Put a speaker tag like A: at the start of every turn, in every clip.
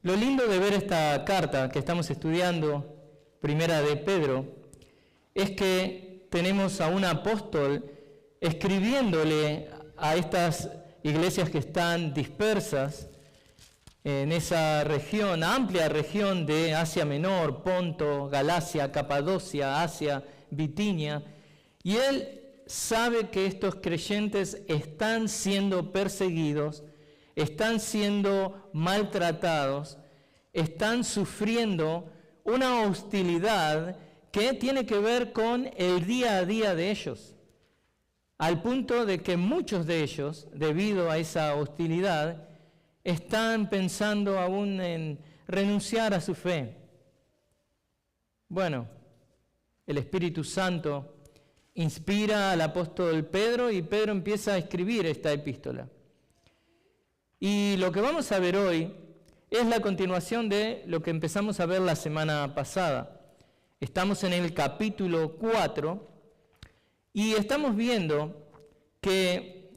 A: Lo lindo de ver esta carta que estamos estudiando, Primera de Pedro, es que tenemos a un apóstol escribiéndole a estas iglesias que están dispersas en esa región, amplia región de Asia Menor, Ponto, Galacia, Capadocia, Asia, Bitinia, y él sabe que estos creyentes están siendo perseguidos, están siendo maltratados, están sufriendo una hostilidad que tiene que ver con el día a día de ellos, al punto de que muchos de ellos, debido a esa hostilidad, están pensando aún en renunciar a su fe. Bueno, el Espíritu Santo inspira al apóstol Pedro y Pedro empieza a escribir esta epístola. Y lo que vamos a ver hoy es la continuación de lo que empezamos a ver la semana pasada. Estamos en el capítulo 4 y estamos viendo que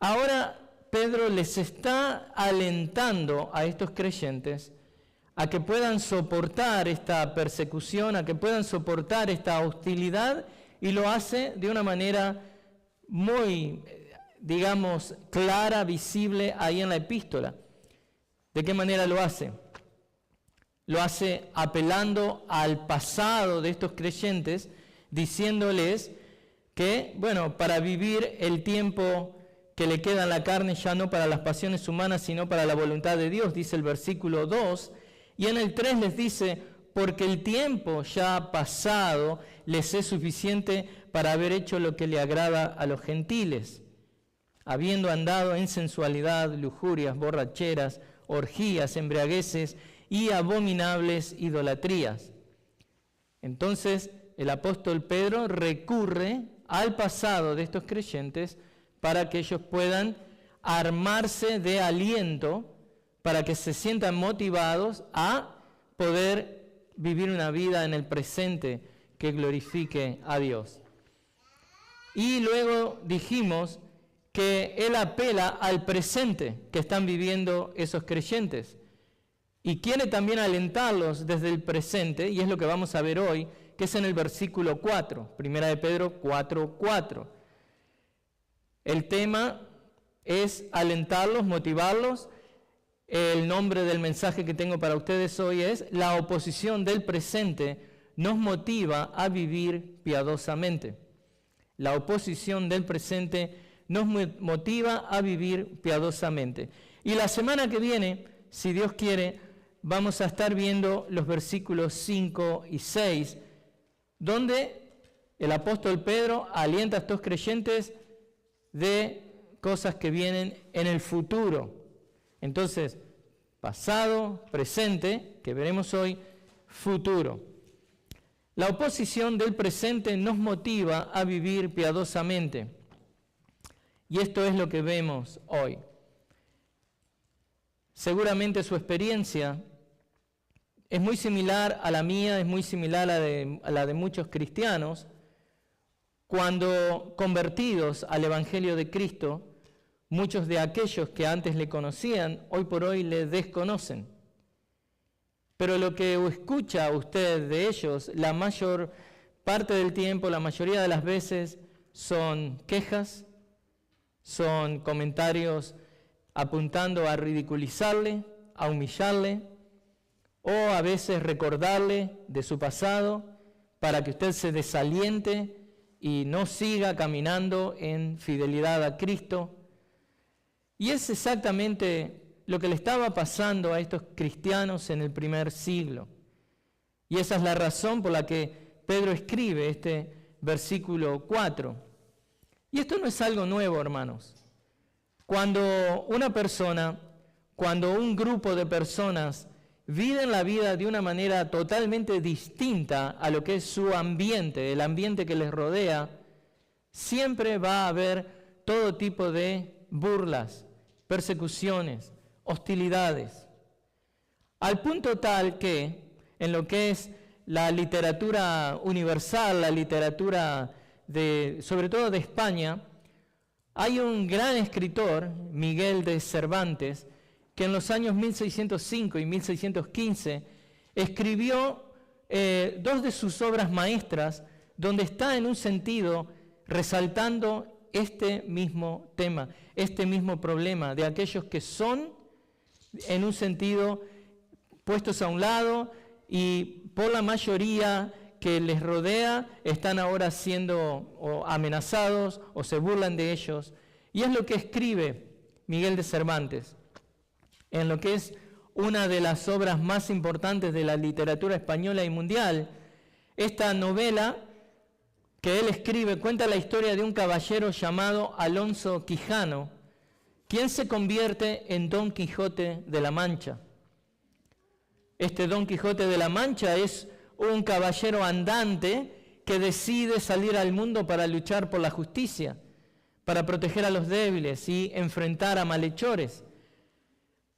A: ahora Pedro les está alentando a estos creyentes a que puedan soportar esta persecución, a que puedan soportar esta hostilidad, y lo hace de una manera muy, digamos, clara, visible ahí en la epístola. ¿De qué manera lo hace? Lo hace apelando al pasado de estos creyentes, diciéndoles que, bueno, para vivir el tiempo que le queda en la carne, ya no para las pasiones humanas, sino para la voluntad de Dios, dice el versículo 2, y en el 3 les dice, porque el tiempo ya pasado les es suficiente para haber hecho lo que le agrada a los gentiles, habiendo andado en sensualidad, lujurias, borracheras, orgías, embriagueces y abominables idolatrías. Entonces el apóstol Pedro recurre al pasado de estos creyentes para que ellos puedan armarse de aliento, para que se sientan motivados a poder vivir una vida en el presente que glorifique a Dios. Y luego dijimos que él apela al presente que están viviendo esos creyentes y quiere también alentarlos desde el presente, y es lo que vamos a ver hoy, que es en el versículo 4, Primera de Pedro 4:4. El tema es alentarlos, motivarlos. El nombre del mensaje que tengo para ustedes hoy es: la oposición del presente nos motiva a vivir piadosamente. La oposición del presente nos motiva a vivir piadosamente. Y la semana que viene, si Dios quiere, vamos a estar viendo los versículos 5 y 6, donde el apóstol Pedro alienta a estos creyentes de cosas que vienen en el futuro. Entonces, pasado, presente, que veremos hoy, futuro. La oposición del presente nos motiva a vivir piadosamente. Y esto es lo que vemos hoy. Seguramente su experiencia es muy similar a la mía, es muy similar a la de muchos cristianos, cuando convertidos al Evangelio de Cristo, muchos de aquellos que antes le conocían, hoy por hoy le desconocen. Pero lo que escucha usted de ellos, la mayor parte del tiempo, la mayoría de las veces, son quejas, son comentarios apuntando a ridiculizarle, a humillarle, o a veces recordarle de su pasado para que usted se desaliente y no siga caminando en fidelidad a Cristo. Y es exactamente lo que le estaba pasando a estos cristianos en el primer siglo. Y esa es la razón por la que Pedro escribe este versículo 4. Y esto no es algo nuevo, hermanos. Cuando una persona, cuando un grupo de personas viven la vida de una manera totalmente distinta a lo que es su ambiente, el ambiente que les rodea, siempre va a haber todo tipo de burlas, persecuciones, hostilidades. Al punto tal que en lo que es la literatura universal, la literatura sobre todo de España, hay un gran escritor, Miguel de Cervantes, que en los años 1605 y 1615 escribió dos de sus obras maestras, donde está en un sentido resaltando este mismo tema, este mismo problema de aquellos que son en un sentido puestos a un lado y por la mayoría que les rodea están ahora siendo amenazados o se burlan de ellos. Y es lo que escribe Miguel de Cervantes en lo que es una de las obras más importantes de la literatura española y mundial. Esta novela que él escribe cuenta la historia de un caballero llamado Alonso Quijano, quien se convierte en Don Quijote de la Mancha. Este Don Quijote de la Mancha es un caballero andante que decide salir al mundo para luchar por la justicia, para proteger a los débiles y enfrentar a malhechores.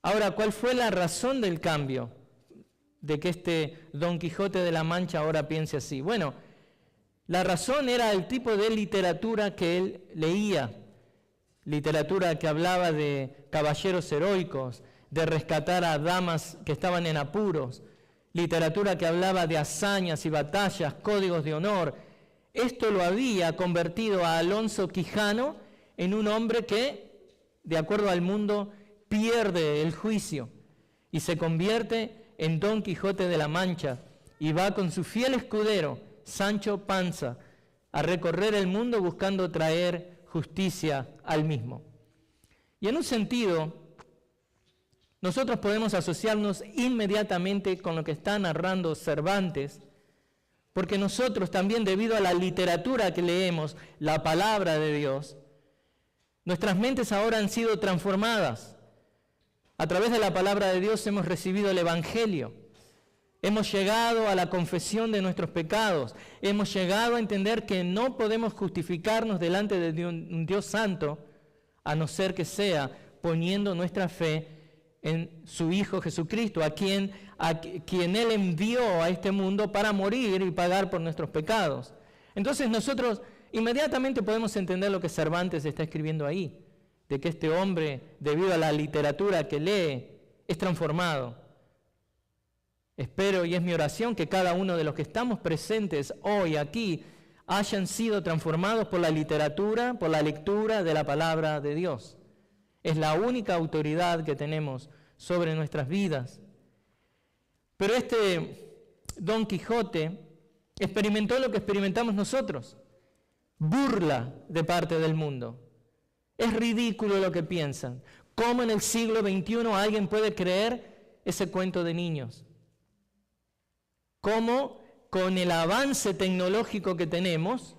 A: Ahora, ¿cuál fue la razón del cambio de que este Don Quijote de la Mancha ahora piense así? Bueno, la razón era el tipo de literatura que él leía, literatura que hablaba de caballeros heroicos, de rescatar a damas que estaban en apuros, literatura que hablaba de hazañas y batallas, códigos de honor. Esto lo había convertido a Alonso Quijano en un hombre que, de acuerdo al mundo, pierde el juicio y se convierte en Don Quijote de la Mancha y va con su fiel escudero, Sancho Panza, a recorrer el mundo buscando traer justicia al mismo. Y en un sentido, nosotros podemos asociarnos inmediatamente con lo que está narrando Cervantes, porque nosotros también, debido a la literatura que leemos, la palabra de Dios, nuestras mentes ahora han sido transformadas. A través de la palabra de Dios hemos recibido el Evangelio. Hemos llegado a la confesión de nuestros pecados. Hemos llegado a entender que no podemos justificarnos delante de un Dios santo, a no ser que sea poniendo nuestra fe en su Hijo Jesucristo, a quien Él envió a este mundo para morir y pagar por nuestros pecados. Entonces nosotros inmediatamente podemos entender lo que Cervantes está escribiendo ahí, de que este hombre, debido a la literatura que lee, es transformado. Espero, y es mi oración, que cada uno de los que estamos presentes hoy aquí hayan sido transformados por la literatura, por la lectura de la palabra de Dios. Es la única autoridad que tenemos sobre nuestras vidas. Pero este Don Quijote experimentó lo que experimentamos nosotros: burla de parte del mundo. Es ridículo lo que piensan. ¿Cómo en el siglo XXI alguien puede creer ese cuento de niños? ¿Cómo con el avance tecnológico que tenemos,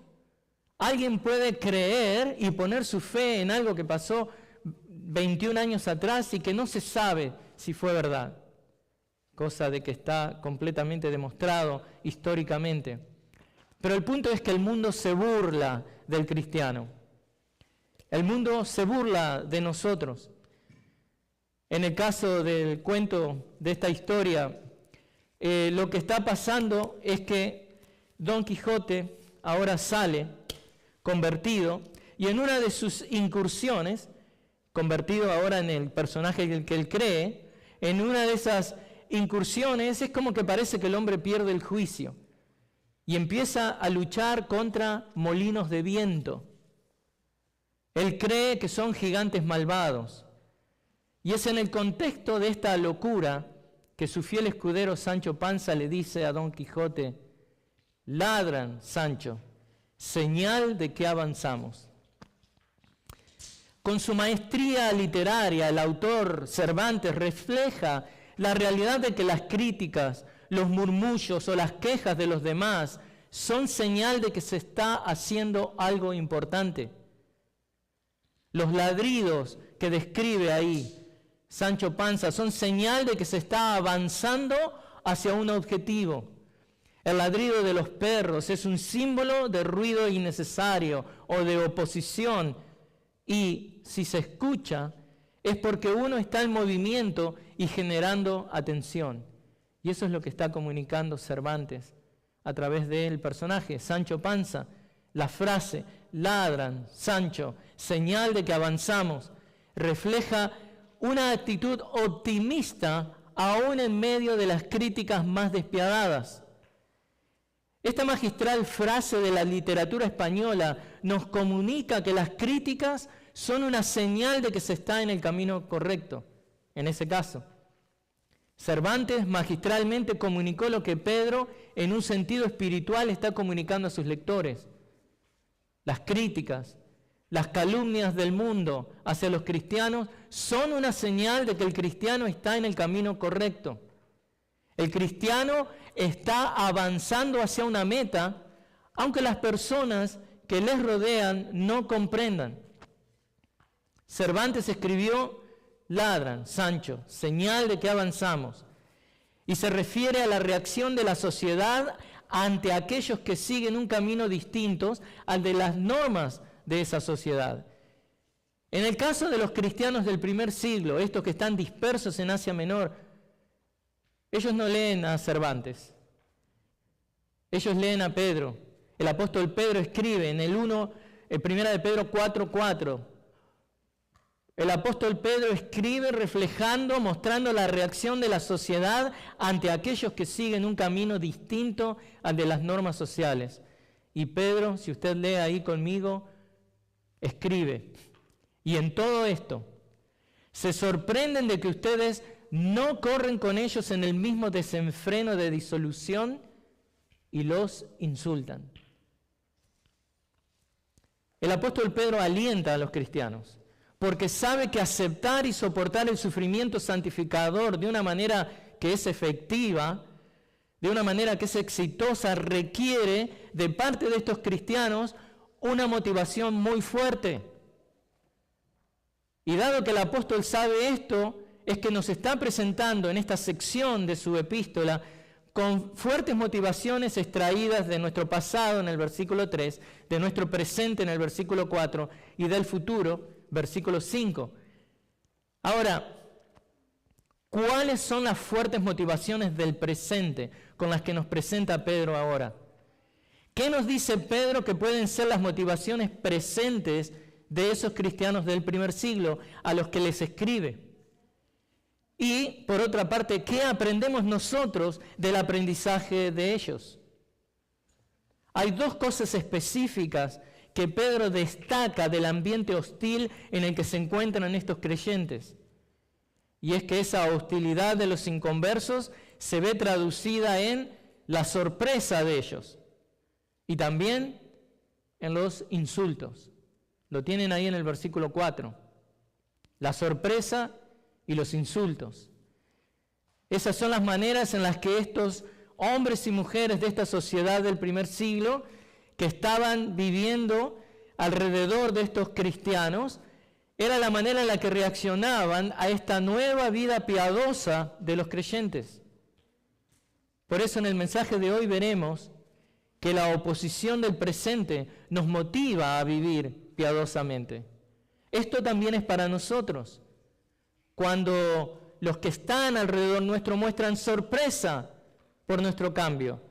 A: alguien puede creer y poner su fe en algo que pasó 21 años atrás y que no se sabe si fue verdad? Cosa de que está completamente demostrado históricamente. Pero el punto es que el mundo se burla del cristiano. El mundo se burla de nosotros. En el caso del cuento de esta historia, lo que está pasando es que Don Quijote ahora sale convertido, y en una de sus incursiones, convertido ahora en el personaje que él cree, en una de esas incursiones es como que parece que el hombre pierde el juicio y empieza a luchar contra molinos de viento. Él cree que son gigantes malvados. Y es en el contexto de esta locura que su fiel escudero Sancho Panza le dice a Don Quijote: ladran, Sancho, señal de que avanzamos. Con su maestría literaria, el autor Cervantes refleja la realidad de que las críticas, los murmullos o las quejas de los demás son señal de que se está haciendo algo importante. Los ladridos que describe ahí Sancho Panza son señal de que se está avanzando hacia un objetivo. El ladrido de los perros es un símbolo de ruido innecesario o de oposición, y si se escucha es porque uno está en movimiento y generando atención. Y eso es lo que está comunicando Cervantes a través del personaje Sancho Panza. La frase ladran, Sancho, señal de que avanzamos, refleja una actitud optimista aún en medio de las críticas más despiadadas. Esta magistral frase de la literatura española nos comunica que las críticas son una señal de que se está en el camino correcto, en ese caso. Cervantes magistralmente comunicó lo que Pedro, en un sentido espiritual, está comunicando a sus lectores. Las críticas, las calumnias del mundo hacia los cristianos son una señal de que el cristiano está en el camino correcto. El cristiano está avanzando hacia una meta, aunque las personas que les rodean no comprendan. Cervantes escribió: ladran, Sancho, señal de que avanzamos. Y se refiere a la reacción de la sociedad ante aquellos que siguen un camino distinto al de las normas de esa sociedad. En el caso de los cristianos del primer siglo, estos que están dispersos en Asia Menor, ellos no leen a Cervantes. Ellos leen a Pedro. El apóstol Pedro escribe en el 1 de Pedro 4:4. El apóstol Pedro escribe reflejando, mostrando la reacción de la sociedad ante aquellos que siguen un camino distinto al de las normas sociales. Y Pedro, si usted lee ahí conmigo, escribe: y en todo esto se sorprenden de que ustedes no corren con ellos en el mismo desenfreno de disolución y los insultan. El apóstol Pedro alienta a los cristianos, porque sabe que aceptar y soportar el sufrimiento santificador de una manera que es efectiva, de una manera que es exitosa, requiere de parte de estos cristianos una motivación muy fuerte. Y dado que el apóstol sabe esto, es que nos está presentando en esta sección de su epístola con fuertes motivaciones extraídas de nuestro pasado en el versículo 3, de nuestro presente en el versículo 4 y del futuro, versículo 5. Ahora, ¿cuáles son las fuertes motivaciones del presente con las que nos presenta Pedro ahora? ¿Qué nos dice Pedro que pueden ser las motivaciones presentes de esos cristianos del primer siglo a los que les escribe? Y, por otra parte, ¿qué aprendemos nosotros del aprendizaje de ellos? Hay dos cosas específicas que Pedro destaca del ambiente hostil en el que se encuentran estos creyentes. Y es que esa hostilidad de los inconversos se ve traducida en la sorpresa de ellos y también en los insultos. Lo tienen ahí en el versículo 4. La sorpresa y los insultos. Esas son las maneras en las que estos hombres y mujeres de esta sociedad del primer siglo, que estaban viviendo alrededor de estos cristianos, era la manera en la que reaccionaban a esta nueva vida piadosa de los creyentes. Por eso en el mensaje de hoy veremos que la oposición del presente nos motiva a vivir piadosamente. Esto también es para nosotros. Cuando los que están alrededor nuestro muestran sorpresa por nuestro cambio,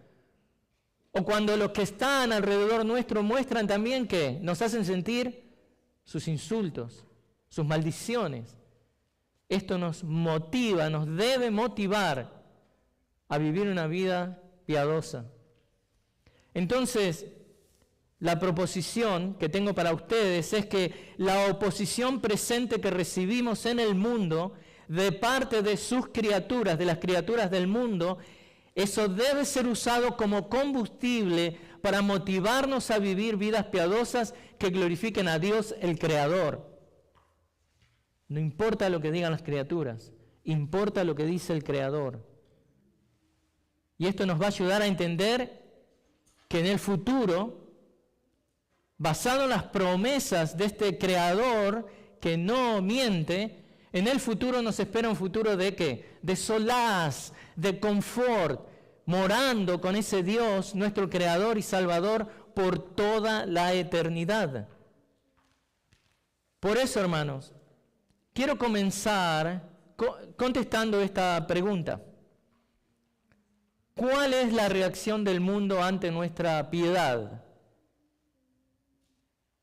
A: o cuando los que están alrededor nuestro muestran también que nos hacen sentir sus insultos, sus maldiciones, esto nos motiva, nos debe motivar a vivir una vida piadosa. Entonces, la proposición que tengo para ustedes es que la oposición presente que recibimos en el mundo de parte de sus criaturas, de las criaturas del mundo, eso debe ser usado como combustible para motivarnos a vivir vidas piadosas que glorifiquen a Dios el Creador. No importa lo que digan las criaturas, importa lo que dice el Creador. Y esto nos va a ayudar a entender que en el futuro, basado en las promesas de este Creador que no miente, en el futuro nos espera un futuro de ¿qué? De solaz, de confort, morando con ese Dios, nuestro Creador y Salvador, por toda la eternidad. Por eso, hermanos, quiero comenzar contestando esta pregunta. ¿Cuál es la reacción del mundo ante nuestra piedad?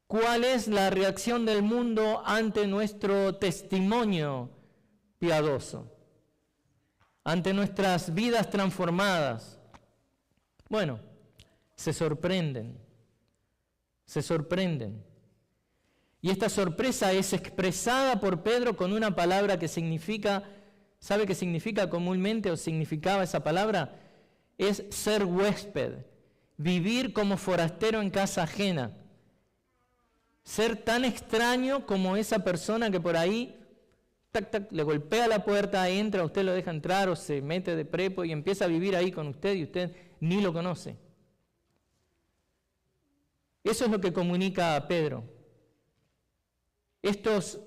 A: ¿Cuál es la reacción del mundo ante nuestro testimonio piadoso, ante nuestras vidas transformadas, bueno, se sorprenden. Y esta sorpresa es expresada por Pedro con una palabra que significa, ¿sabe qué significa comúnmente o significaba esa palabra? Es ser huésped, vivir como forastero en casa ajena, ser tan extraño como esa persona que por ahí tac, tac, le golpea la puerta, entra, usted lo deja entrar o se mete de prepo y empieza a vivir ahí con usted y usted ni lo conoce. Eso es lo que comunica a Pedro. Estos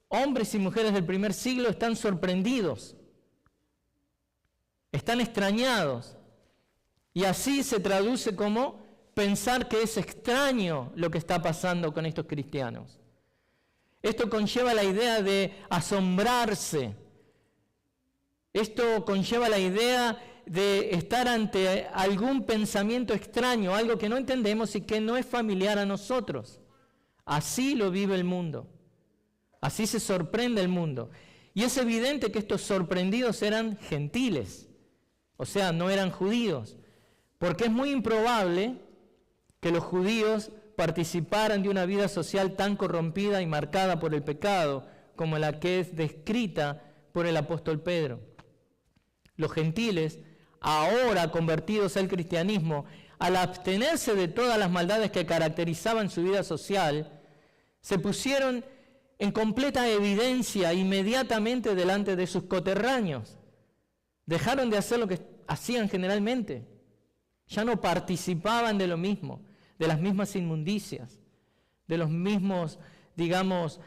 A: hombres y mujeres del primer siglo están sorprendidos, están extrañados, y así se traduce como pensar que es extraño lo que está pasando con estos cristianos. Esto conlleva la idea de asombrarse. Esto conlleva la idea de estar ante algún pensamiento extraño, algo que no entendemos y que no es familiar a nosotros. Así lo vive el mundo. Así se sorprende el mundo. Y es evidente que estos sorprendidos eran gentiles, o sea, no eran judíos, porque es muy improbable que los judíos participaran de una vida social tan corrompida y marcada por el pecado como la que es descrita por el apóstol Pedro. Los gentiles, ahora convertidos al cristianismo, al abstenerse de todas las maldades que caracterizaban su vida social, se pusieron en completa evidencia inmediatamente delante de sus coterráneos. Dejaron de hacer lo que hacían generalmente. Ya no participaban de lo mismo, de las mismas inmundicias, de los mismos, digamos,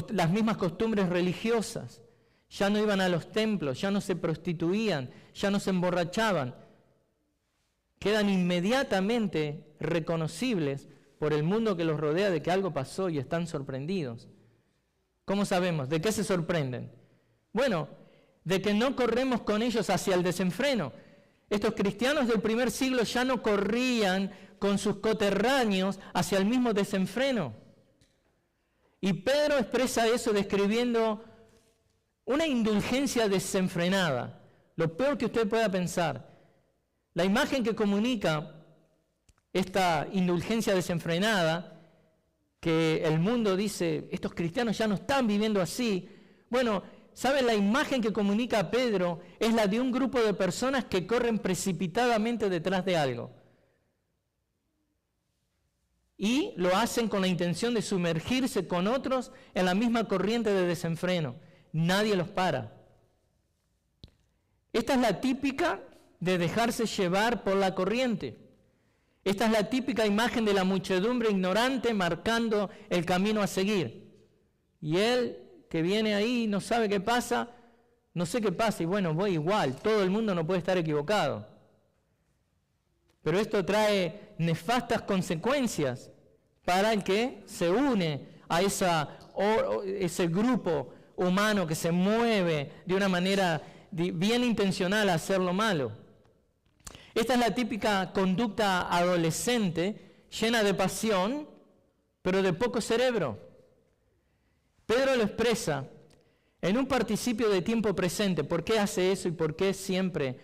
A: las mismas costumbres religiosas. Ya no iban a los templos, ya no se prostituían, ya no se emborrachaban. Quedan inmediatamente reconocibles por el mundo que los rodea de que algo pasó y están sorprendidos. ¿Cómo sabemos? ¿De qué se sorprenden? Bueno, de que no corremos con ellos hacia el desenfreno. Estos cristianos del primer siglo ya no corrían con sus coterráneos hacia el mismo desenfreno. Y Pedro expresa eso describiendo una indulgencia desenfrenada, lo peor que usted pueda pensar. La imagen que comunica esta indulgencia desenfrenada, que el mundo dice, estos cristianos ya no están viviendo así. Bueno, ¿saben? La imagen que comunica a Pedro es la de un grupo de personas que corren precipitadamente detrás de algo. Y lo hacen con la intención de sumergirse con otros en la misma corriente de desenfreno. Nadie los para. Esta es la típica de dejarse llevar por la corriente. Esta es la típica imagen de la muchedumbre ignorante marcando el camino a seguir. Y él, que viene ahí, no sabe qué pasa, no sé qué pasa, y bueno, voy igual, todo el mundo no puede estar equivocado. Pero esto trae nefastas consecuencias para el que se une a ese grupo humano que se mueve de una manera bien intencional a hacer lo malo. Esta es la típica conducta adolescente, llena de pasión, pero de poco cerebro. Pedro lo expresa en un participio de tiempo presente. ¿Por qué hace eso y por qué siempre,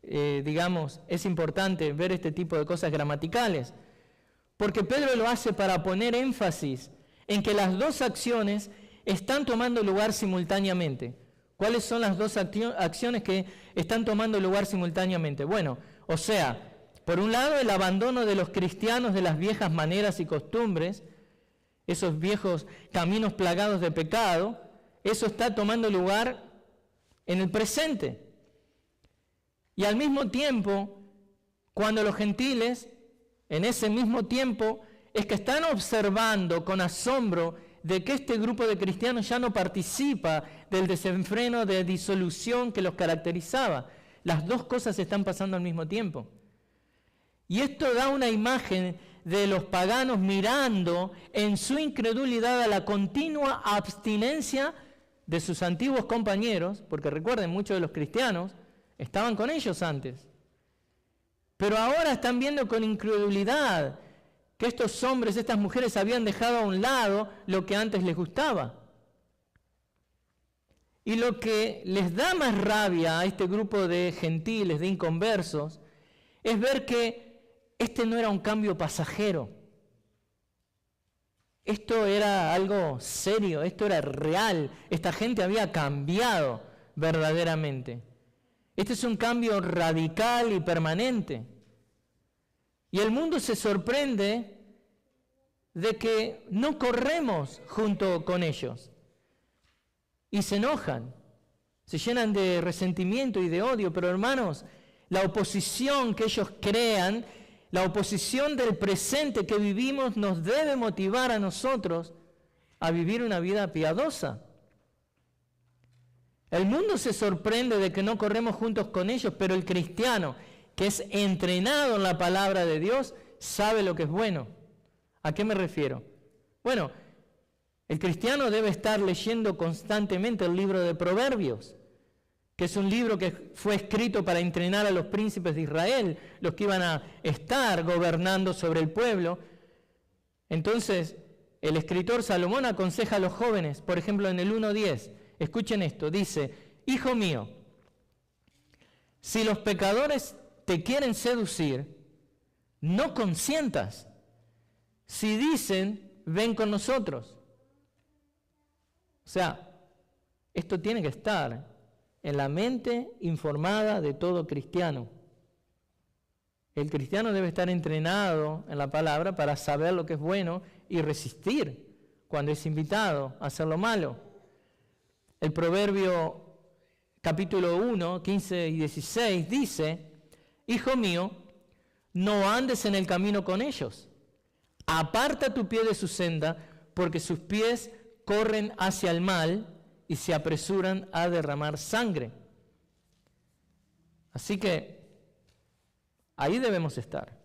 A: es importante ver este tipo de cosas gramaticales? Porque Pedro lo hace para poner énfasis en que las dos acciones están tomando lugar simultáneamente. ¿Cuáles son las dos acciones que están tomando lugar simultáneamente? Bueno, o sea, por un lado el abandono de los cristianos de las viejas maneras y costumbres, esos viejos caminos plagados de pecado, eso está tomando lugar en el presente. Y al mismo tiempo, cuando los gentiles, en ese mismo tiempo, es que están observando con asombro de que este grupo de cristianos ya no participa del desenfreno de disolución que los caracterizaba. Las dos cosas están pasando al mismo tiempo. Y esto da una imagen de los paganos mirando en su incredulidad a la continua abstinencia de sus antiguos compañeros, porque recuerden, muchos de los cristianos estaban con ellos antes. Pero ahora están viendo con incredulidad que estos hombres, estas mujeres habían dejado a un lado lo que antes les gustaba. Y lo que les da más rabia a este grupo de gentiles, de inconversos, es ver que este no era un cambio pasajero. Esto era algo serio, esto era real. Esta gente había cambiado verdaderamente. Este es un cambio radical y permanente. Y el mundo se sorprende de que no corremos junto con ellos. Y se enojan, se llenan de resentimiento y de odio. Pero hermanos, la oposición que ellos crean, la oposición del presente que vivimos nos debe motivar a nosotros a vivir una vida piadosa. El mundo se sorprende de que no corremos juntos con ellos, pero el cristiano que es entrenado en la palabra de Dios sabe lo que es bueno. ¿A qué me refiero? Bueno, el cristiano debe estar leyendo constantemente el libro de Proverbios, que es un libro que fue escrito para entrenar a los príncipes de Israel, los que iban a estar gobernando sobre el pueblo. Entonces, el escritor Salomón aconseja a los jóvenes, por ejemplo, en el 1:10, escuchen esto, dice: hijo mío, si los pecadores te quieren seducir, no consientas. Si dicen, ven con nosotros. O sea, esto tiene que estar en la mente informada de todo cristiano. El cristiano debe estar entrenado en la palabra para saber lo que es bueno y resistir cuando es invitado a hacer lo malo. El Proverbio capítulo 1, 15 y 16 dice: hijo mío, no andes en el camino con ellos. Aparta tu pie de su senda, porque sus pies corren hacia el mal y se apresuran a derramar sangre. Así que ahí debemos estar.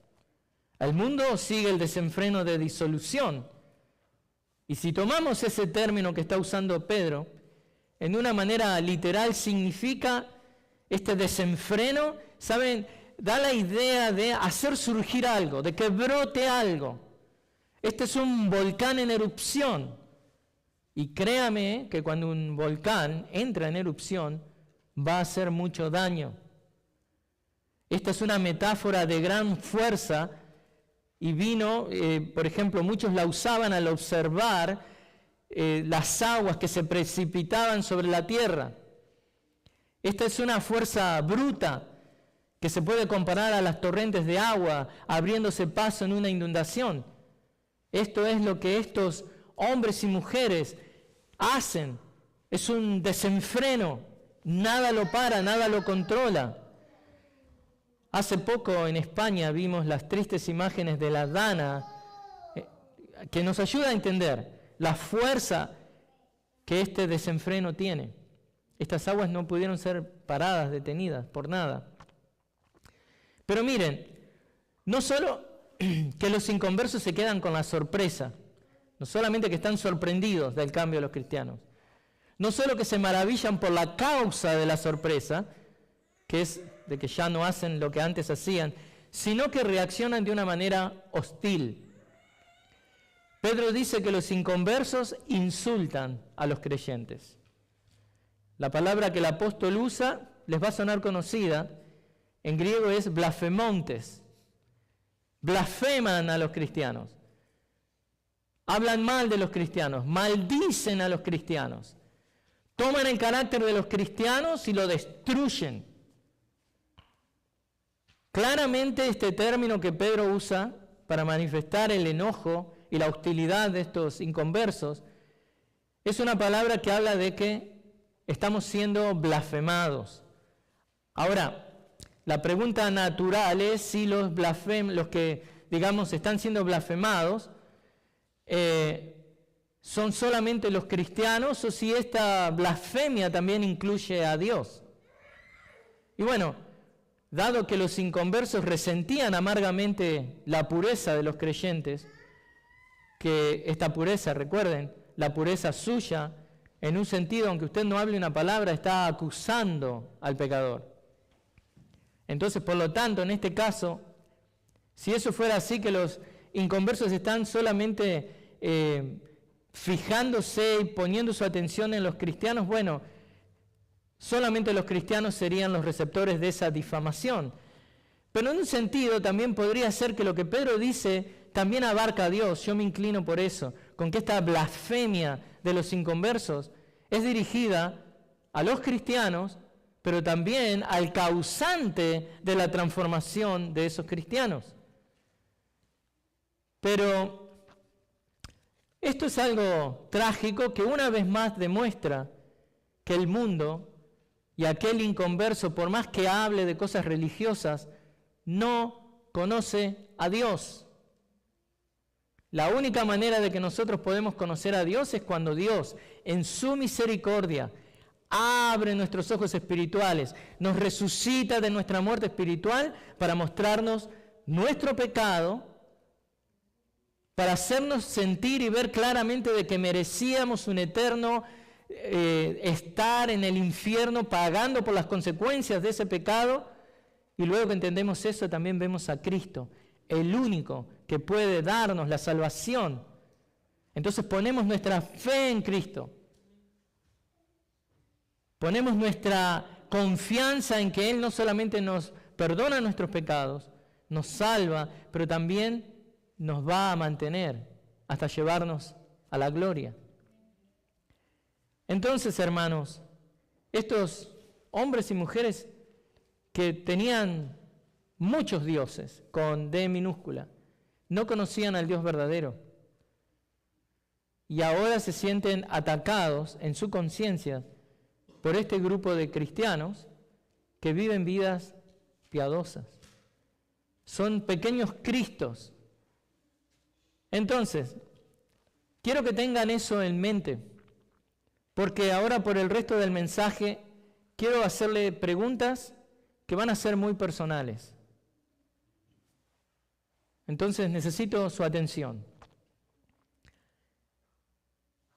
A: El mundo sigue el desenfreno de disolución. Y si tomamos ese término que está usando Pedro, en una manera literal significa este desenfreno, ¿saben? Da la idea de hacer surgir algo, de que brote algo. Este es un volcán en erupción. Y créame que cuando un volcán entra en erupción, va a hacer mucho daño. Esta es una metáfora de gran fuerza y vino, por ejemplo, muchos la usaban al observar las aguas que se precipitaban sobre la tierra. Esta es una fuerza bruta que se puede comparar a las torrentes de agua abriéndose paso en una inundación. Esto es lo que estos hombres y mujeres hacen. Es un desenfreno. Nada lo para, nada lo controla. Hace poco en España vimos las tristes imágenes de la Dana, que nos ayuda a entender la fuerza que este desenfreno tiene. Estas aguas no pudieron ser paradas, detenidas, por nada. Pero miren, no solo que los inconversos se quedan con la sorpresa, no solamente que están sorprendidos del cambio de los cristianos, no solo que se maravillan por la causa de la sorpresa, que es de que ya no hacen lo que antes hacían, sino que reaccionan de una manera hostil. Pedro dice que los inconversos insultan a los creyentes. La palabra que el apóstol usa les va a sonar conocida, en griego es blasfemontes. Blasfeman a los cristianos. Hablan mal de los cristianos, maldicen a los cristianos. Toman el carácter de los cristianos y lo destruyen. Claramente este término que Pedro usa para manifestar el enojo y la hostilidad de estos inconversos es una palabra que habla de que estamos siendo blasfemados. Ahora, la pregunta natural es si los que, digamos, están siendo blasfemados son solamente los cristianos o si esta blasfemia también incluye a Dios. Y bueno, dado que los inconversos resentían amargamente la pureza de los creyentes, que esta pureza, recuerden, la pureza suya, en un sentido, aunque usted no hable una palabra, está acusando al pecador. Entonces, por lo tanto, en este caso, si eso fuera así, que los inconversos están solamente fijándose y poniendo su atención en los cristianos, bueno, solamente los cristianos serían los receptores de esa difamación. Pero en un sentido también podría ser que lo que Pedro dice también abarca a Dios. Yo me inclino por eso, con que esta blasfemia de los inconversos es dirigida a los cristianos, pero también al causante de la transformación de esos cristianos. Pero esto es algo trágico que una vez más demuestra que el mundo y aquel inconverso, por más que hable de cosas religiosas, no conoce a Dios. La única manera de que nosotros podemos conocer a Dios es cuando Dios, en su misericordia, abre nuestros ojos espirituales, nos resucita de nuestra muerte espiritual para mostrarnos nuestro pecado, para hacernos sentir y ver claramente de que merecíamos un eterno estar en el infierno pagando por las consecuencias de ese pecado. Y luego que entendemos eso, también vemos a Cristo, el único que puede darnos la salvación. Entonces ponemos nuestra fe en Cristo. Ponemos nuestra confianza en que Él no solamente nos perdona nuestros pecados, nos salva, pero también nos va a mantener hasta llevarnos a la gloria. Entonces, hermanos, estos hombres y mujeres que tenían muchos dioses, con D minúscula, no conocían al Dios verdadero. Y ahora se sienten atacados en su conciencia por este grupo de cristianos que viven vidas piadosas. Son pequeños Cristos. Entonces, quiero que tengan eso en mente, porque ahora por el resto del mensaje quiero hacerle preguntas que van a ser muy personales. Entonces necesito su atención.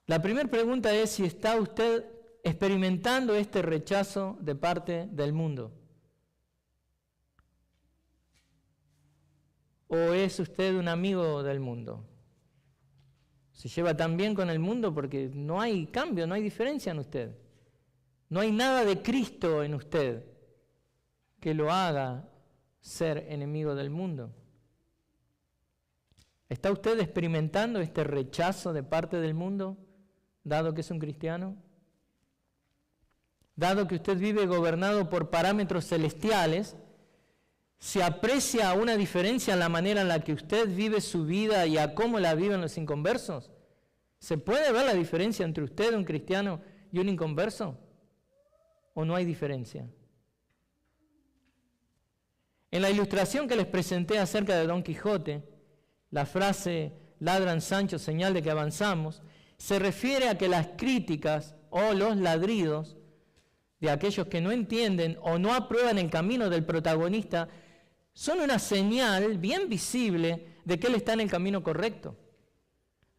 A: La primera pregunta es si está usted experimentando este rechazo de parte del mundo. ¿O es usted un amigo del mundo? ¿Se lleva tan bien con el mundo? Porque no hay cambio, no hay diferencia en usted. No hay nada de Cristo en usted que lo haga ser enemigo del mundo. ¿Está usted experimentando este rechazo de parte del mundo, dado que es un cristiano? Dado que usted vive gobernado por parámetros celestiales, ¿se aprecia una diferencia en la manera en la que usted vive su vida y a cómo la viven los inconversos? ¿Se puede ver la diferencia entre usted, un cristiano, y un inconverso? ¿O no hay diferencia? En la ilustración que les presenté acerca de Don Quijote, la frase ladran Sancho, señal de que avanzamos, se refiere a que las críticas o los ladridos de aquellos que no entienden o no aprueban el camino del protagonista son una señal bien visible de que él está en el camino correcto.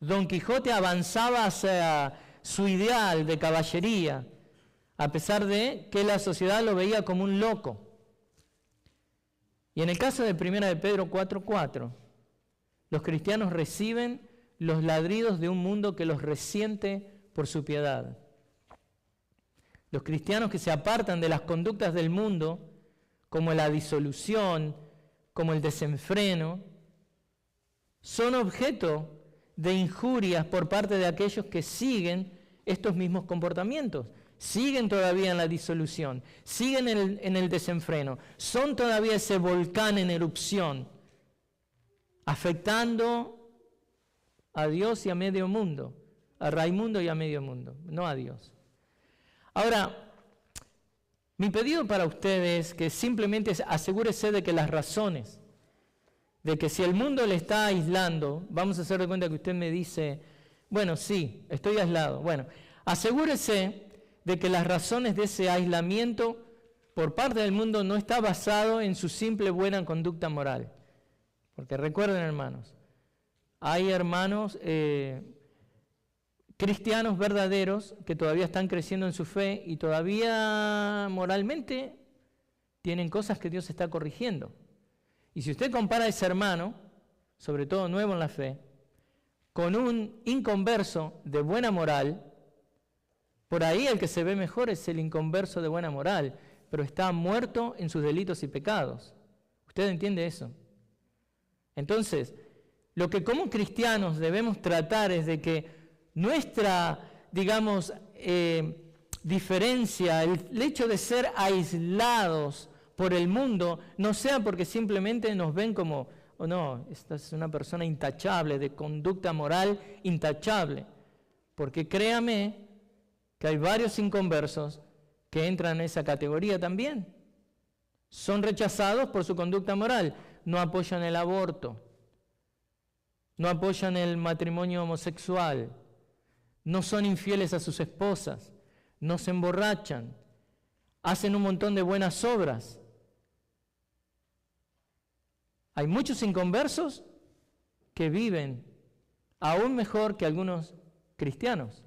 A: Don Quijote avanzaba hacia su ideal de caballería, a pesar de que la sociedad lo veía como un loco. Y en el caso de 1 de Pedro 4:4, los cristianos reciben los ladridos de un mundo que los resiente por su piedad. Los cristianos que se apartan de las conductas del mundo, como la disolución, como el desenfreno, son objeto de injurias por parte de aquellos que siguen estos mismos comportamientos. Siguen todavía en la disolución, siguen en el desenfreno, son todavía ese volcán en erupción, afectando a Dios y a medio mundo, a Raimundo y a medio mundo, no a Dios. Ahora, mi pedido para ustedes es que simplemente asegúrese de que las razones, de que si el mundo le está aislando, vamos a hacer de cuenta que usted me dice, bueno, sí, estoy aislado. Bueno, asegúrese de que las razones de ese aislamiento por parte del mundo no está basado en su simple buena conducta moral. Porque recuerden, hermanos, hay hermanos cristianos verdaderos que todavía están creciendo en su fe y todavía moralmente tienen cosas que Dios está corrigiendo. Y si usted compara a ese hermano, sobre todo nuevo en la fe, con un inconverso de buena moral, Por ahí el que se ve mejor es el inconverso de buena moral, pero está muerto en sus delitos y pecados. ¿Usted entiende eso? Entonces, lo que como cristianos debemos tratar es de que nuestra, digamos, diferencia, el hecho de ser aislados por el mundo, no sea porque simplemente nos ven como, oh no, esta es una persona intachable, de conducta moral intachable. Porque créame que hay varios inconversos que entran en esa categoría también. Son rechazados por su conducta moral, no apoyan el aborto, no apoyan el matrimonio homosexual, no son infieles a sus esposas, no se emborrachan, hacen un montón de buenas obras. Hay muchos inconversos que viven aún mejor que algunos cristianos.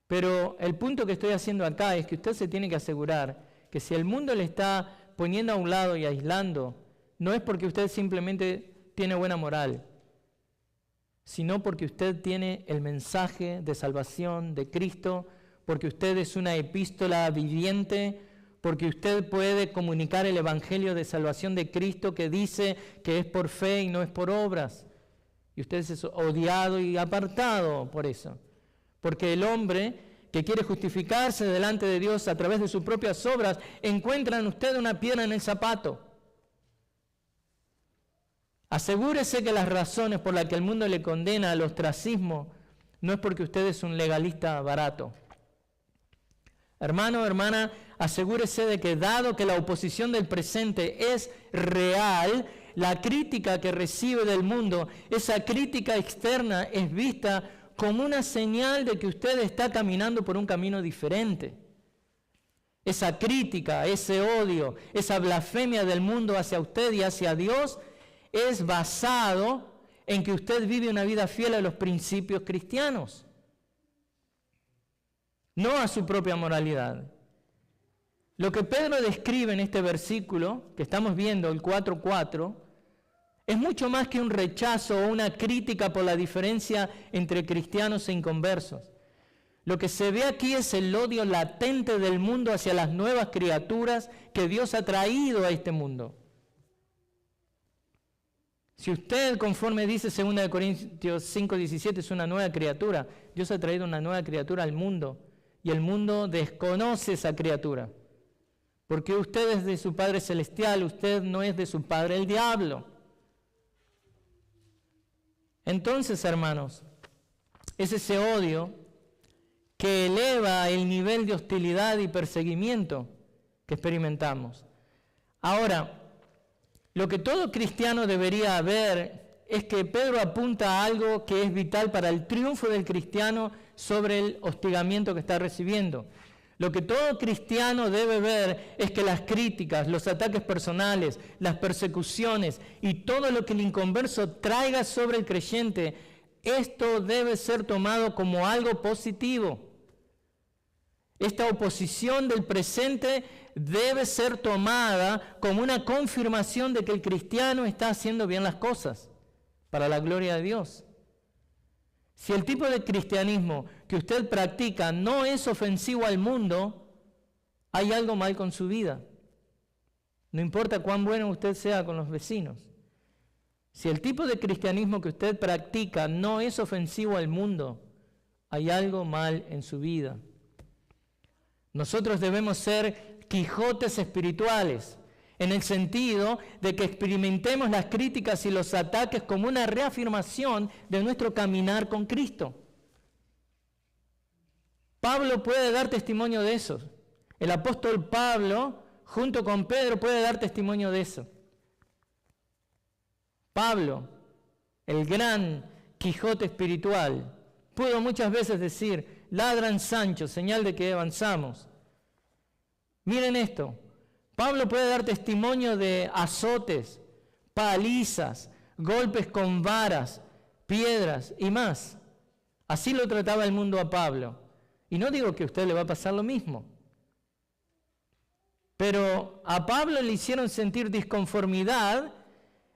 A: Pero el punto que estoy haciendo acá es que usted se tiene que asegurar que si el mundo le está poniendo a un lado y aislando, no es porque usted simplemente tiene buena moral, sino porque usted tiene el mensaje de salvación de Cristo, porque usted es una epístola viviente, porque usted puede comunicar el evangelio de salvación de Cristo que dice que es por fe y no es por obras. Y usted es odiado y apartado por eso. Porque el hombre que quiere justificarse delante de Dios a través de sus propias obras, encuentra en usted una piedra en el zapato. Asegúrese que las razones por las que el mundo le condena al ostracismo no es porque usted es un legalista barato. Hermano, hermana, asegúrese de que dado que la oposición del presente es real, la crítica que recibe del mundo, esa crítica externa es vista como una señal de que usted está caminando por un camino diferente. Esa crítica, ese odio, esa blasfemia del mundo hacia usted y hacia Dios es basado en que usted vive una vida fiel a los principios cristianos, no a su propia moralidad. Lo que Pedro describe en este versículo que estamos viendo, el 4:4, es mucho más que un rechazo o una crítica por la diferencia entre cristianos e inconversos. Lo que se ve aquí es el odio latente del mundo hacia las nuevas criaturas que Dios ha traído a este mundo. Si usted, conforme dice 2 Corintios 5:17, es una nueva criatura, Dios ha traído una nueva criatura al mundo y el mundo desconoce esa criatura. Porque usted es de su Padre Celestial, usted no es de su padre el diablo. Entonces, hermanos, es ese odio que eleva el nivel de hostilidad y perseguimiento que experimentamos. Ahora, lo que todo cristiano debería ver es que Pedro apunta a algo que es vital para el triunfo del cristiano sobre el hostigamiento que está recibiendo. Lo que todo cristiano debe ver es que las críticas, los ataques personales, las persecuciones y todo lo que el inconverso traiga sobre el creyente, esto debe ser tomado como algo positivo. Esta oposición del presente debe ser tomada como una confirmación de que el cristiano está haciendo bien las cosas para la gloria de Dios. Si el tipo de cristianismo que usted practica no es ofensivo al mundo, hay algo mal con su vida. No importa cuán bueno usted sea con los vecinos. Si el tipo de cristianismo que usted practica no es ofensivo al mundo, hay algo mal en su vida. Nosotros debemos ser Quijotes espirituales, en el sentido de que experimentemos las críticas y los ataques como una reafirmación de nuestro caminar con Cristo. Pablo puede dar testimonio de eso. El apóstol Pablo, junto con Pedro, puede dar testimonio de eso. Pablo, el gran Quijote espiritual, pudo muchas veces decir, ladran Sancho, señal de que avanzamos. Miren esto. Pablo puede dar testimonio de azotes, palizas, golpes con varas, piedras y más. Así lo trataba el mundo a Pablo. Y no digo que a usted le va a pasar lo mismo. Pero a Pablo le hicieron sentir disconformidad,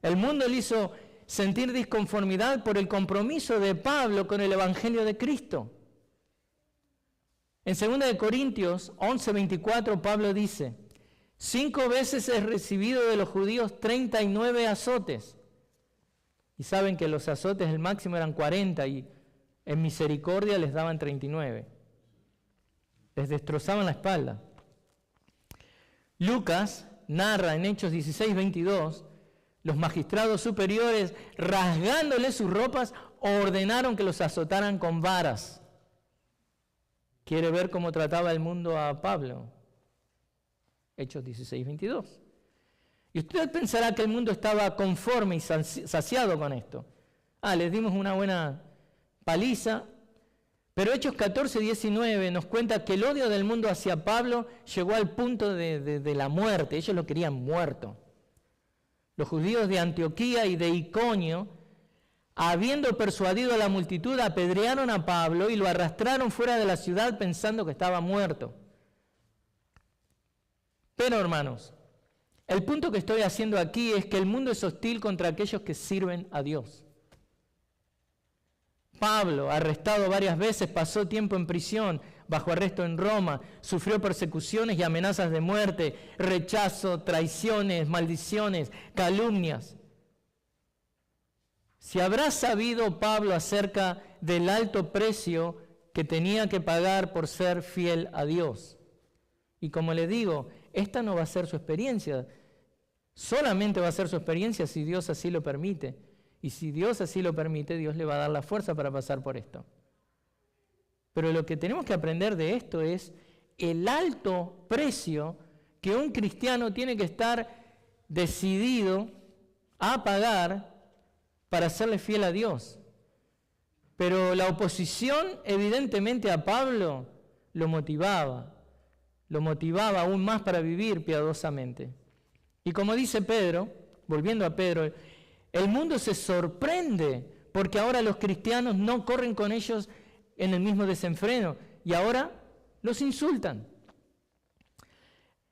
A: el mundo le hizo sentir disconformidad por el compromiso de Pablo con el Evangelio de Cristo. En 2 Corintios 11:24 Pablo dice, 5 veces he recibido de los judíos 39 azotes. Y saben que los azotes el máximo eran 40 y en misericordia les daban 39. Les destrozaban la espalda. Lucas narra en Hechos 16:22, los magistrados superiores, rasgándole sus ropas, ordenaron que los azotaran con varas. ¿Quiere ver cómo trataba el mundo a Pablo? Hechos 16:22. Y usted pensará que el mundo estaba conforme y saciado con esto. Les dimos una buena paliza. Pero Hechos 14:19 nos cuenta que el odio del mundo hacia Pablo llegó al punto de la muerte. Ellos lo querían muerto. Los judíos de Antioquía y de Iconio, habiendo persuadido a la multitud, apedrearon a Pablo y lo arrastraron fuera de la ciudad pensando que estaba muerto. Pero hermanos, el punto que estoy haciendo aquí es que el mundo es hostil contra aquellos que sirven a Dios. Pablo, arrestado varias veces, pasó tiempo en prisión, bajo arresto en Roma, sufrió persecuciones y amenazas de muerte, rechazo, traiciones, maldiciones, calumnias. Si habrá sabido Pablo acerca del alto precio que tenía que pagar por ser fiel a Dios. Y como le digo, esta no va a ser su experiencia. Solamente va a ser su experiencia si Dios así lo permite. Y si Dios así lo permite, Dios le va a dar la fuerza para pasar por esto. Pero lo que tenemos que aprender de esto es el alto precio que un cristiano tiene que estar decidido a pagar para serle fiel a Dios. Pero la oposición, evidentemente, a Pablo lo motivaba aún más para vivir piadosamente. Y como dice Pedro, volviendo a Pedro, el mundo se sorprende porque ahora los cristianos no corren con ellos en el mismo desenfreno y ahora los insultan.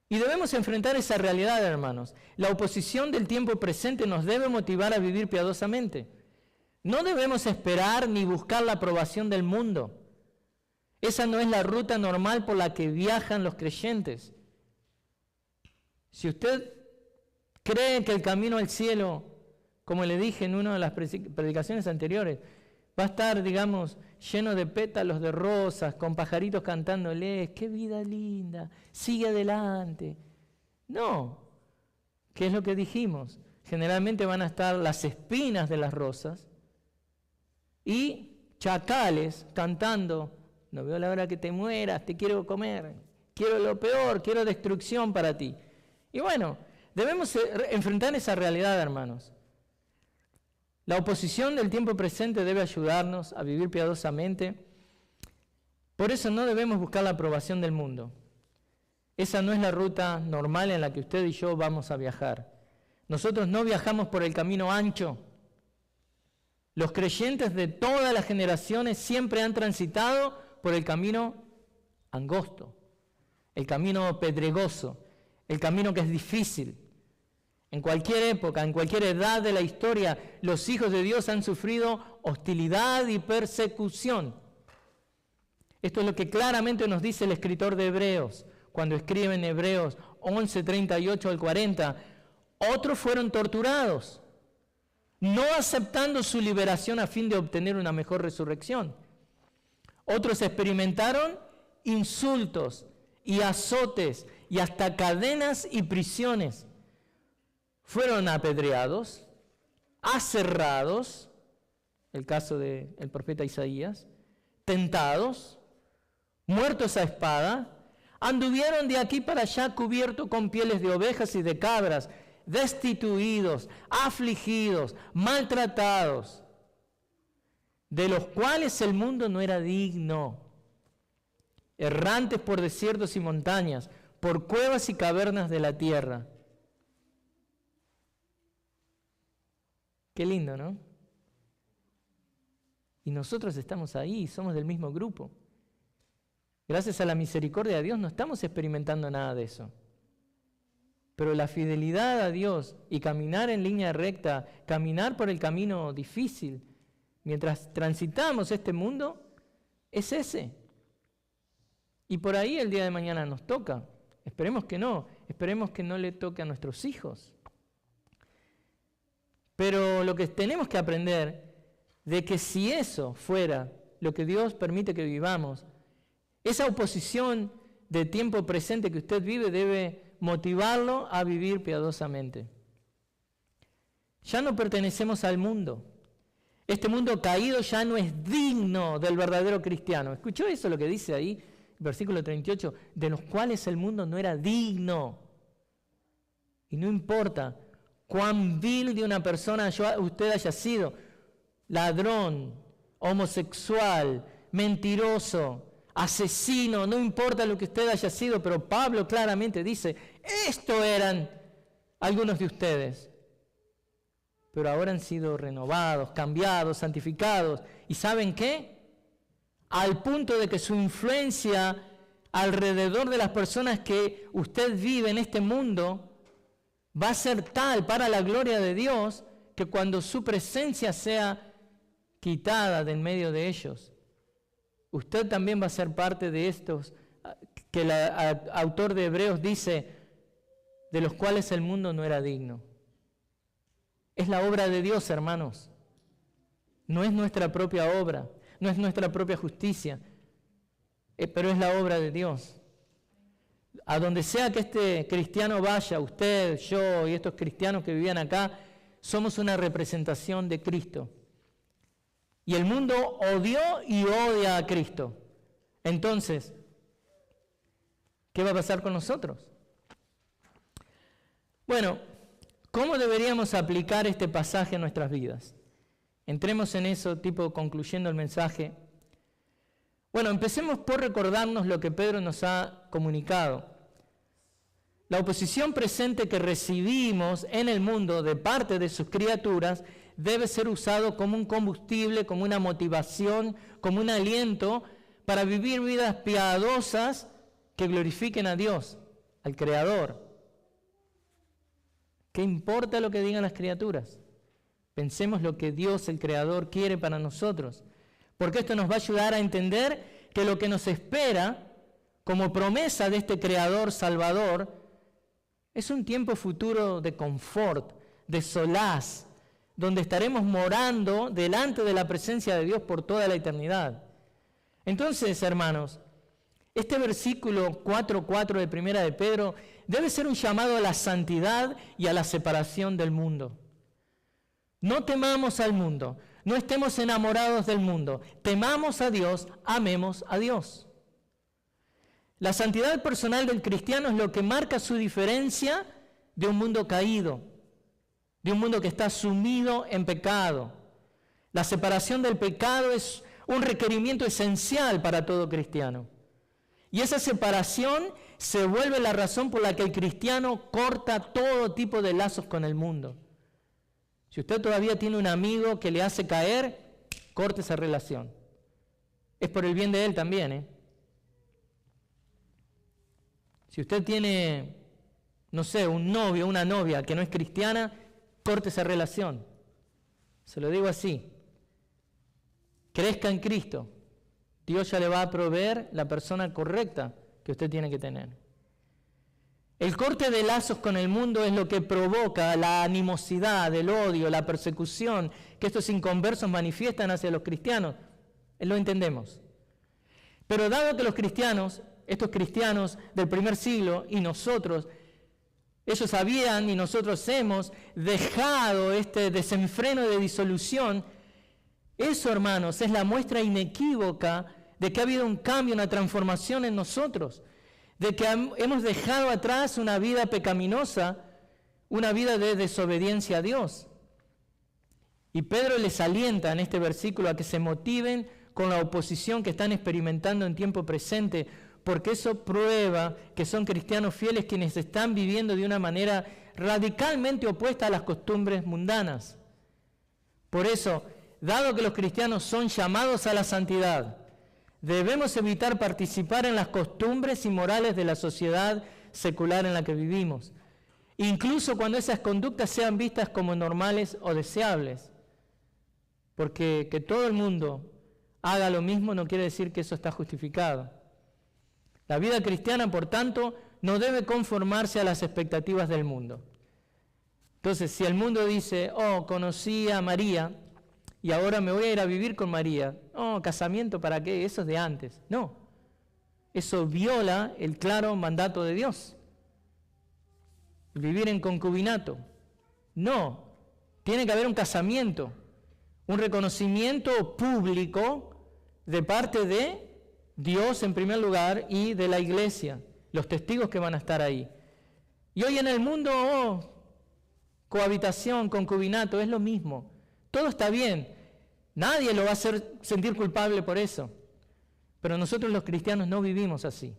A: Y debemos enfrentar esa realidad, hermanos. La oposición del tiempo presente nos debe motivar a vivir piadosamente. No debemos esperar ni buscar la aprobación del mundo. Esa no es la ruta normal por la que viajan los creyentes. Si usted cree que el camino al cielo, como le dije en una de las predicaciones anteriores, va a estar, digamos, lleno de pétalos de rosas, con pajaritos cantándoles, ¡qué vida linda! ¡Sigue adelante! No. ¿Qué es lo que dijimos? Generalmente van a estar las espinas de las rosas y chacales cantando, no veo la hora que te mueras, te quiero comer, quiero lo peor, quiero destrucción para ti. Y bueno, debemos enfrentar esa realidad, hermanos. La oposición del tiempo presente debe ayudarnos a vivir piadosamente. Por eso no debemos buscar la aprobación del mundo. Esa no es la ruta normal en la que usted y yo vamos a viajar. Nosotros no viajamos por el camino ancho. Los creyentes de todas las generaciones siempre han transitado por el camino angosto, el camino pedregoso, el camino que es difícil. En cualquier época, en cualquier edad de la historia, los hijos de Dios han sufrido hostilidad y persecución. Esto es lo que claramente nos dice el escritor de Hebreos, cuando escribe en Hebreos 11, 38 al 40. Otros fueron torturados, no aceptando su liberación a fin de obtener una mejor resurrección. Otros experimentaron insultos y azotes y hasta cadenas y prisiones. Fueron apedreados, aserrados, el caso del profeta Isaías, tentados, muertos a espada, anduvieron de aquí para allá cubiertos con pieles de ovejas y de cabras, destituidos, afligidos, maltratados, de los cuales el mundo no era digno, errantes por desiertos y montañas, por cuevas y cavernas de la tierra. Qué lindo, ¿no? Y nosotros estamos ahí, somos del mismo grupo. Gracias a la misericordia de Dios no estamos experimentando nada de eso. Pero la fidelidad a Dios y caminar en línea recta, caminar por el camino difícil, mientras transitamos este mundo, es ese. Y por ahí el día de mañana nos toca. Esperemos que no le toque a nuestros hijos. Pero lo que tenemos que aprender de que si eso fuera lo que Dios permite que vivamos, esa oposición de tiempo presente que usted vive debe motivarlo a vivir piadosamente. Ya no pertenecemos al mundo. Este mundo caído ya no es digno del verdadero cristiano. ¿Escuchó eso lo que dice ahí? Versículo 38, de los cuales el mundo no era digno. Y no importa cuán vil de una persona usted haya sido, ladrón, homosexual, mentiroso, asesino, no importa lo que usted haya sido, pero Pablo claramente dice, esto eran algunos de ustedes. Pero ahora han sido renovados, cambiados, santificados. ¿Y saben qué? Al punto de que su influencia alrededor de las personas que usted vive en este mundo va a ser tal para la gloria de Dios que cuando su presencia sea quitada de en medio de ellos, usted también va a ser parte de estos que el autor de Hebreos dice, de los cuales el mundo no era digno. Es la obra de Dios, hermanos. No es nuestra propia obra, no es nuestra propia justicia, pero es la obra de Dios. A donde sea que este cristiano vaya, usted, yo y estos cristianos que vivían acá, somos una representación de Cristo. Y el mundo odió y odia a Cristo. Entonces, ¿qué va a pasar con nosotros? Bueno, ¿cómo deberíamos aplicar este pasaje a nuestras vidas? Entremos en eso, concluyendo el mensaje. Bueno, empecemos por recordarnos lo que Pedro nos ha comunicado. La oposición presente que recibimos en el mundo de parte de sus criaturas debe ser usado como un combustible, como una motivación, como un aliento para vivir vidas piadosas que glorifiquen a Dios, al Creador. ¿Qué importa lo que digan las criaturas? Pensemos lo que Dios, el Creador, quiere para nosotros. Porque esto nos va a ayudar a entender que lo que nos espera como promesa de este Creador Salvador es un tiempo futuro de confort, de solaz, donde estaremos morando delante de la presencia de Dios por toda la eternidad. Entonces, hermanos, este versículo 4:4 de Primera de Pedro debe ser un llamado a la santidad y a la separación del mundo. No temamos al mundo, no estemos enamorados del mundo, temamos a Dios, amemos a Dios. La santidad personal del cristiano es lo que marca su diferencia de un mundo caído, de un mundo que está sumido en pecado. La separación del pecado es un requerimiento esencial para todo cristiano. Y esa separación se vuelve la razón por la que el cristiano corta todo tipo de lazos con el mundo. Si usted todavía tiene un amigo que le hace caer, corte esa relación. Es por el bien de él también, Si usted tiene, no sé, un novio, una novia que no es cristiana, corte esa relación. Se lo digo así. Crezca en Cristo. Dios ya le va a proveer la persona correcta que usted tiene que tener. El corte de lazos con el mundo es lo que provoca la animosidad, el odio, la persecución que estos inconversos manifiestan hacia los cristianos. Lo entendemos. Pero dado que los cristianos, estos cristianos del primer siglo y nosotros, ellos habían y nosotros hemos dejado este desenfreno de disolución, eso, hermanos, es la muestra inequívoca de que ha habido un cambio, una transformación en nosotros, de que hemos dejado atrás una vida pecaminosa, una vida de desobediencia a Dios. Y Pedro les alienta en este versículo a que se motiven con la oposición que están experimentando en tiempo presente, porque eso prueba que son cristianos fieles quienes están viviendo de una manera radicalmente opuesta a las costumbres mundanas. Por eso, dado que los cristianos son llamados a la santidad, debemos evitar participar en las costumbres y morales de la sociedad secular en la que vivimos, incluso cuando esas conductas sean vistas como normales o deseables. Porque que todo el mundo haga lo mismo no quiere decir que eso está justificado. La vida cristiana, por tanto, no debe conformarse a las expectativas del mundo. Entonces, si el mundo dice, oh, conocí a María y ahora me voy a ir a vivir con María, oh, casamiento, ¿para qué? Eso es de antes. No, eso viola el claro mandato de Dios. Vivir en concubinato. No, tiene que haber un casamiento, un reconocimiento público de parte de Dios en primer lugar y de la iglesia, los testigos que van a estar ahí. Y hoy en el mundo, oh, cohabitación, concubinato, es lo mismo. Todo está bien. Nadie lo va a hacer sentir culpable por eso. Pero nosotros los cristianos no vivimos así.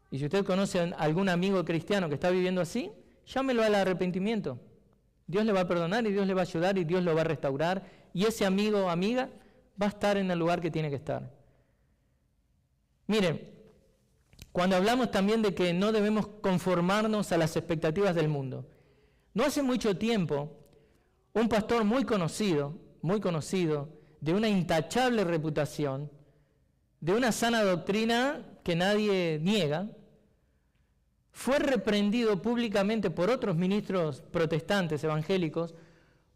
A: Y si usted conoce a algún amigo cristiano que está viviendo así, llámelo al arrepentimiento. Dios le va a perdonar y Dios le va a ayudar y Dios lo va a restaurar. Y ese amigo o amiga va a estar en el lugar que tiene que estar. Miren, cuando hablamos también de que no debemos conformarnos a las expectativas del mundo. No hace mucho tiempo, un pastor muy conocido, de una intachable reputación, de una sana doctrina que nadie niega, fue reprendido públicamente por otros ministros protestantes evangélicos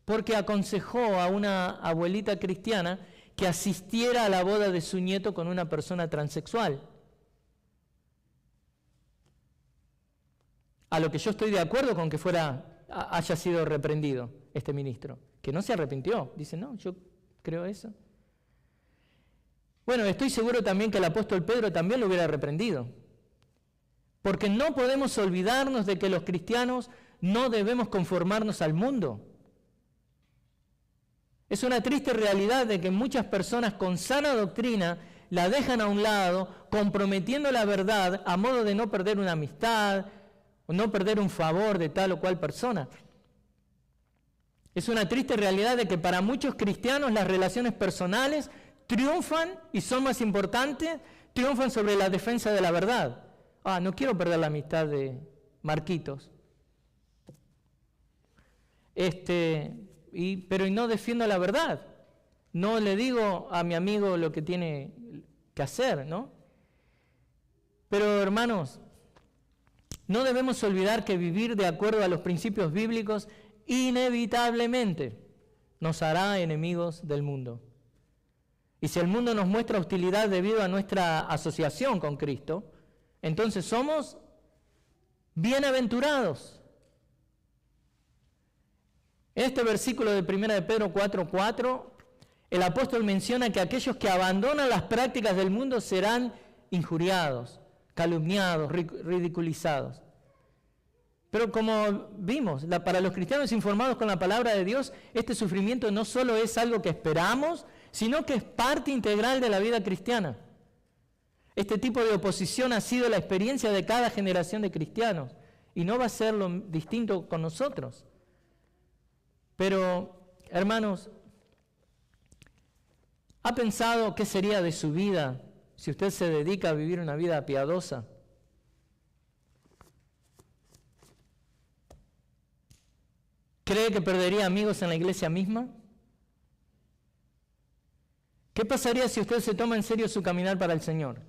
A: porque aconsejó a una abuelita cristiana que asistiera a la boda de su nieto con una persona transexual. A lo que yo estoy de acuerdo con que haya sido reprendido este ministro, que no se arrepintió. Dice, no, yo creo eso. Bueno, estoy seguro también que el apóstol Pedro también lo hubiera reprendido. Porque no podemos olvidarnos de que los cristianos no debemos conformarnos al mundo. Es una triste realidad de que muchas personas con sana doctrina la dejan a un lado, comprometiendo la verdad a modo de no perder una amistad, o no perder un favor de tal o cual persona. Es una triste realidad de que para muchos cristianos las relaciones personales triunfan y son más importantes, triunfan sobre la defensa de la verdad. Ah, no quiero perder la amistad de Marquitos. Pero no defiendo la verdad. No le digo a mi amigo lo que tiene que hacer, ¿no? Pero hermanos, no debemos olvidar que vivir de acuerdo a los principios bíblicos inevitablemente nos hará enemigos del mundo. Y si el mundo nos muestra hostilidad debido a nuestra asociación con Cristo, entonces somos bienaventurados. En este versículo de 1 de Pedro 4:4, el apóstol menciona que aquellos que abandonan las prácticas del mundo serán injuriados, calumniados, ridiculizados. Pero como vimos, para los cristianos informados con la palabra de Dios, este sufrimiento no solo es algo que esperamos, sino que es parte integral de la vida cristiana. Este tipo de oposición ha sido la experiencia de cada generación de cristianos y no va a ser lo distinto con nosotros. Pero, hermanos, ¿ha pensado qué sería de su vida si usted se dedica a vivir una vida piadosa? ¿Cree que perdería amigos en la iglesia misma? ¿Qué pasaría si usted se toma en serio su caminar para el Señor?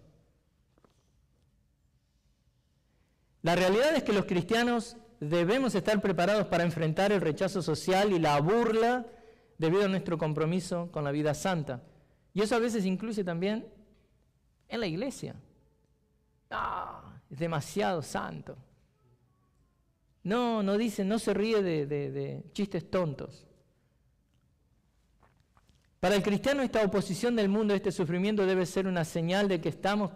A: La realidad es que los cristianos debemos estar preparados para enfrentar el rechazo social y la burla debido a nuestro compromiso con la vida santa. Y eso a veces incluye también en la iglesia. Es demasiado santo. No dice, no se ríe de chistes tontos. Para el cristiano esta oposición del mundo, este sufrimiento debe ser una señal de que estamos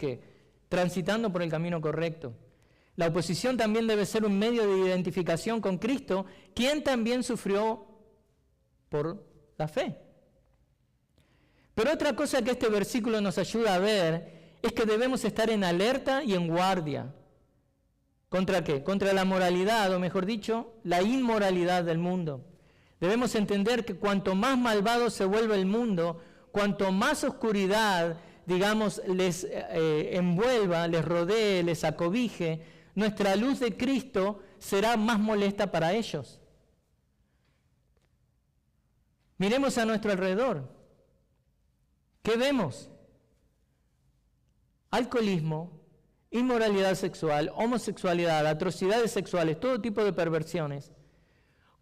A: transitando por el camino correcto. La oposición también debe ser un medio de identificación con Cristo, quien también sufrió por la fe. Pero otra cosa que este versículo nos ayuda a ver es que debemos estar en alerta y en guardia. ¿Contra qué? Contra la moralidad, o mejor dicho, la inmoralidad del mundo. Debemos entender que cuanto más malvado se vuelve el mundo, cuanto más oscuridad, digamos, les envuelva, les rodee, les acobije, nuestra luz de Cristo será más molesta para ellos. Miremos a nuestro alrededor. ¿Qué vemos? alcoholismo, inmoralidad sexual, homosexualidad, atrocidades sexuales, todo tipo de perversiones,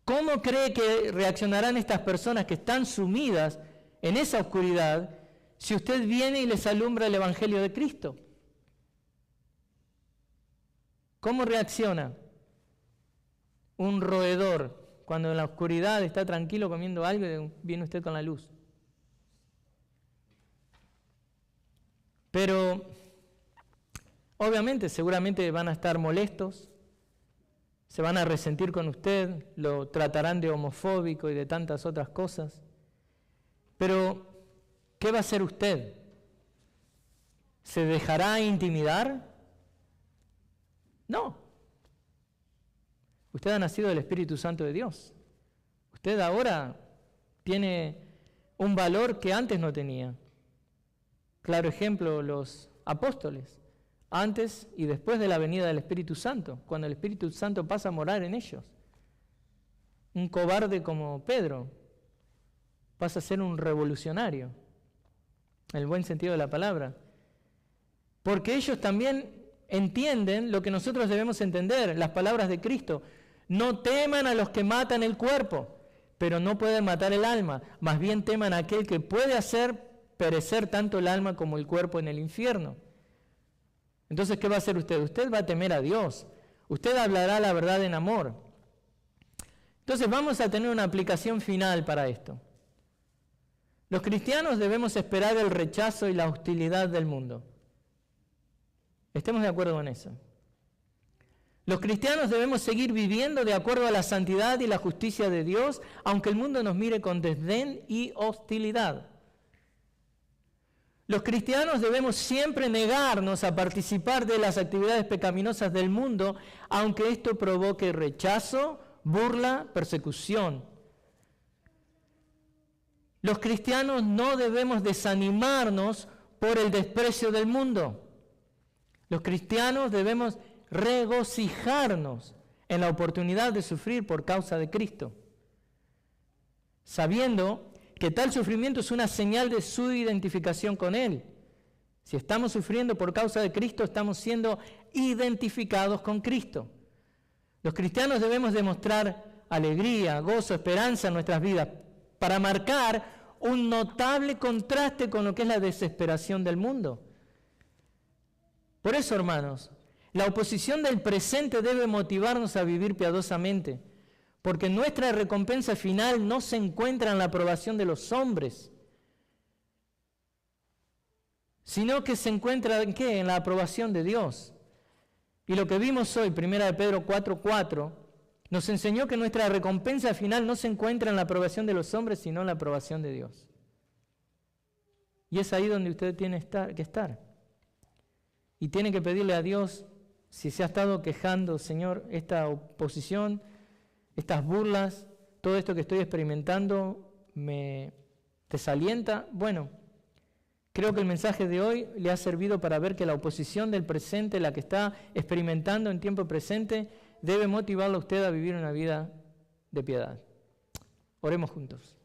A: ¿cómo cree que reaccionarán estas personas que están sumidas en esa oscuridad si usted viene y les alumbra el Evangelio de Cristo? ¿Cómo reacciona un roedor cuando en la oscuridad está tranquilo comiendo algo y viene usted con la luz? Pero obviamente, seguramente van a estar molestos, se van a resentir con usted, lo tratarán de homofóbico y de tantas otras cosas. Pero, ¿qué va a hacer usted? ¿Se dejará intimidar? No. Usted ha nacido del Espíritu Santo de Dios. Usted ahora tiene un valor que antes no tenía. Claro ejemplo, los apóstoles, antes y después de la venida del Espíritu Santo, cuando el Espíritu Santo pasa a morar en ellos. Un cobarde como Pedro pasa a ser un revolucionario, en el buen sentido de la palabra, porque ellos también entienden lo que nosotros debemos entender, las palabras de Cristo. No teman a los que matan el cuerpo, pero no pueden matar el alma, más bien teman a aquel que puede hacer perecer tanto el alma como el cuerpo en el infierno. Entonces, ¿qué va a hacer usted? Usted va a temer a Dios. Usted hablará la verdad en amor. Entonces, vamos a tener una aplicación final para esto. Los cristianos debemos esperar el rechazo y la hostilidad del mundo. Estemos de acuerdo en eso. Los cristianos debemos seguir viviendo de acuerdo a la santidad y la justicia de Dios, aunque el mundo nos mire con desdén y hostilidad. Los cristianos debemos siempre negarnos a participar de las actividades pecaminosas del mundo, aunque esto provoque rechazo, burla, persecución. Los cristianos no debemos desanimarnos por el desprecio del mundo. Los cristianos debemos regocijarnos en la oportunidad de sufrir por causa de Cristo, sabiendo que tal sufrimiento es una señal de su identificación con Él. Si estamos sufriendo por causa de Cristo, estamos siendo identificados con Cristo. Los cristianos debemos demostrar alegría, gozo, esperanza en nuestras vidas para marcar un notable contraste con lo que es la desesperación del mundo. Por eso, hermanos, la oposición del presente debe motivarnos a vivir piadosamente, porque nuestra recompensa final no se encuentra en la aprobación de los hombres, sino que se encuentra ¿en qué? En la aprobación de Dios. Y lo que vimos hoy, 1 Pedro 4:4, nos enseñó que nuestra recompensa final no se encuentra en la aprobación de los hombres, sino en la aprobación de Dios. Y es ahí donde usted tiene que estar. Y tiene que pedirle a Dios, si se ha estado quejando, Señor, esta oposición, estas burlas, todo esto que estoy experimentando me desalienta. Bueno, creo que el mensaje de hoy le ha servido para ver que la oposición del presente, la que está experimentando en tiempo presente, debe motivarlo a usted a vivir una vida de piedad. Oremos juntos.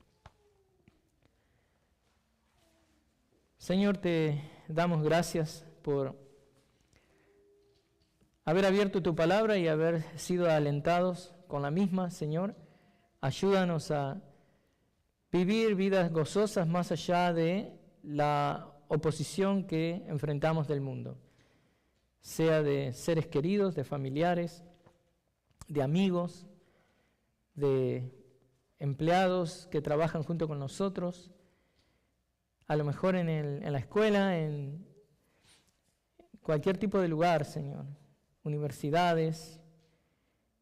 A: Señor, te damos gracias por haber abierto tu palabra y haber sido alentados con la misma, Señor. Ayúdanos a vivir vidas gozosas más allá de la oposición que enfrentamos del mundo, sea de seres queridos, de familiares, de amigos, de empleados que trabajan junto con nosotros, a lo mejor en la escuela, en cualquier tipo de lugar, Señor, universidades,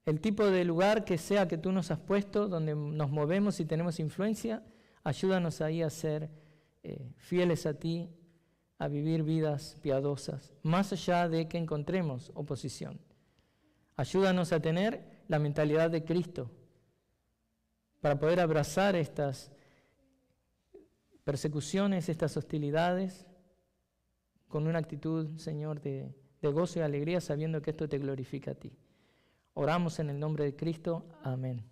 A: el tipo de lugar que sea que tú nos has puesto, donde nos movemos y tenemos influencia, ayúdanos ahí a ser fieles a ti, a vivir vidas piadosas, más allá de que encontremos oposición. Ayúdanos a tener la mentalidad de Cristo para poder abrazar estas persecuciones, estas hostilidades, con una actitud, Señor, de gozo y alegría, sabiendo que esto te glorifica a ti. Oramos en el nombre de Cristo. Amén.